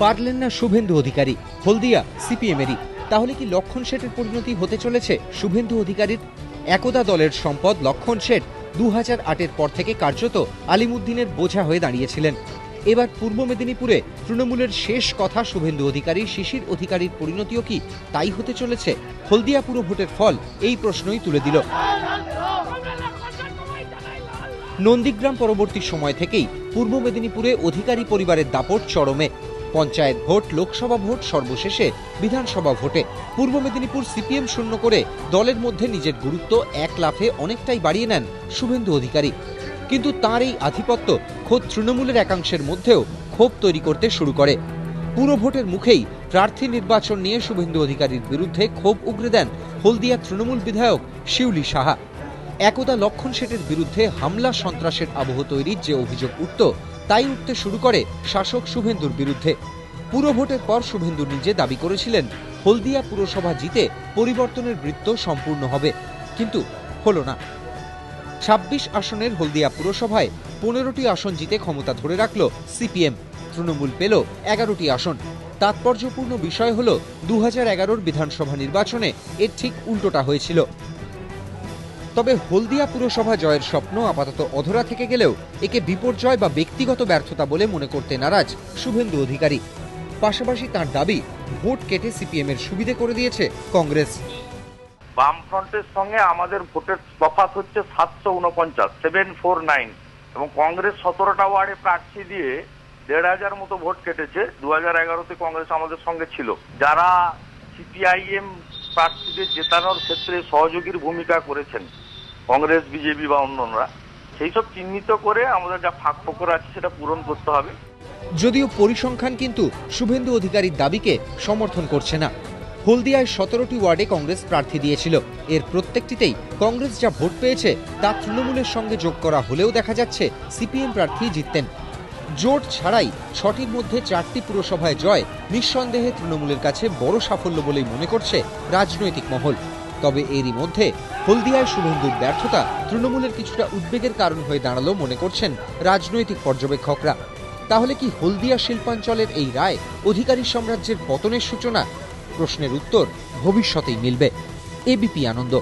পারলেন না শুভেন্দু অধিকারী, হলদিয়া সিপিএমেরই। তাহলে কি লক্ষণ শেঠের পরিণতি হতে চলেছে শুভেন্দু অধিকারীর? একদা দলের সম্পদ লক্ষণ শেঠ 2008-এর পর থেকে কার্যত আলিমুদ্দিনের বোঝা হয়ে দাঁড়িয়েছিলেন। এবার পূর্ব মেদিনীপুরে তৃণমূলের শেষ কথা শুভেন্দু অধিকারী, শিশির অধিকারীর পরিণতিও কি তাই হতে চলেছে? হলদিয়া পুর ভোটের ফল এই প্রশ্নই তুলে দিল। নন্দীগ্রাম পরবর্তী সময় থেকেই পূর্ব মেদিনীপুরে অধিকারী পরিবারের দাপট চরমে। পঞ্চায়েত ভোট, লোকসভা ভোট, সর্বশেষে বিধানসভা ভোটে পূর্ব মেদিনীপুর সিপিএম শূন্য করে দলের মধ্যে নিজের গুরুত্ব এক লাফে অনেকটাই বাড়িয়ে নেন শুভেন্দু অধিকারী। কিন্তু তার এই আধিপত্য খোদ তৃণমূলের একাংশের মধ্যেও ক্ষোভ তৈরি করতে শুরু করে। পুরো ভোটের মুখেই প্রার্থী নির্বাচন নিয়ে শুভেন্দু অধিকারীর বিরুদ্ধে ক্ষোভ উগরে দেন হলদিয়া তৃণমূল বিধায়ক শিউলি সাহা। একদা লক্ষণ শেঠের বিরুদ্ধে হামলা সন্ত্রাসের আবহ তৈরির যে অভিযোগ উঠত, তাই উঠতে শুরু করে শাসক শুভেন্দুর বিরুদ্ধে। পুরো ভোটের পর শুভেন্দু নিজে দাবি করেছিলেন হলদিয়া পুরসভা জিতে পরিবর্তনের বৃত্ত সম্পূর্ণ হবে, কিন্তু হলো না। 26 আসনের হলদিয়া পুরসভায় 15টি আসন জিতে ক্ষমতা ধরে রাখল সিপিএম। তৃণমূল পেল 11টি আসন। তাৎপর্যপূর্ণ বিষয় হল 2011-র বিধানসভা নির্বাচনে এর ঠিক উল্টোটা হয়েছিল। তবে হলদিয়া পুরসভা জয়ের স্বপ্ন আপাতত অধরা থেকে গেলেও একে বিপর্যয় বা ব্যক্তিগত ব্যর্থতা বলে মনে করতে নারাজ শুভেন্দু অধিকারী। পাশাপাশি তার দাবি, ভোট কেটে সিপিএম এর সুবিধে করে দিয়েছে কংগ্রেস। বামফ্রন্টের সঙ্গে আমাদের ভোটের তফাৎ হচ্ছে 749 এবং কংগ্রেস 17টা ওয়ার্ডে প্রার্থী দিয়ে 1,500 মতো ভোট কেটেছে। 2011-তে কংগ্রেস আমাদের সঙ্গে ছিল। যারা সিপিআইএম প্রার্থীদের জেতানোর ক্ষেত্রে সহযোগীর ভূমিকা করেছেন, কংগ্রেস, বিজেপি বা অন্যরা, সেই সব চিহ্নিত করে আমাদের যা ফাঁক ফোকর আছে সেটা পূরণ করতে হবে। যদিও পরিসংখ্যান কিন্তু শুভেন্দু অধিকারীর দাবিকে সমর্থন করছে না। হলদিয়ায় 17টি ওয়ার্ডে কংগ্রেস প্রার্থী দিয়েছিল। এর প্রত্যেকটিতেই কংগ্রেস যা ভোট পেয়েছে তা তৃণমূলের সঙ্গে যোগ করা হলেও দেখা যাচ্ছে সিপিএম প্রার্থী জিততেন। জোট ছাড়াই 6টির মধ্যে 4টি পুরসভায় জয় নিঃসন্দেহে তৃণমূলের কাছে বড় সাফল্য বলেই মনে করছে রাজনৈতিক মহল। তবে এরই মধ্যে হলদিয়ায় শুভেন্দুর ব্যর্থতা তৃণমূলের কিছুটা উদ্বেগের কারণ হয়ে দাঁড়ালো বলে মনে করছেন রাজনৈতিক পর্যবেক্ষকরা। তাহলে কি হলদিয়া শিল্পাঞ্চলের এই রায় অধিকারী সাম্রাজ্যের পতনের সূচনা? প্রশ্নের উত্তর ভবিষ্যতেই মিলবে। এবিপি আনন্দ।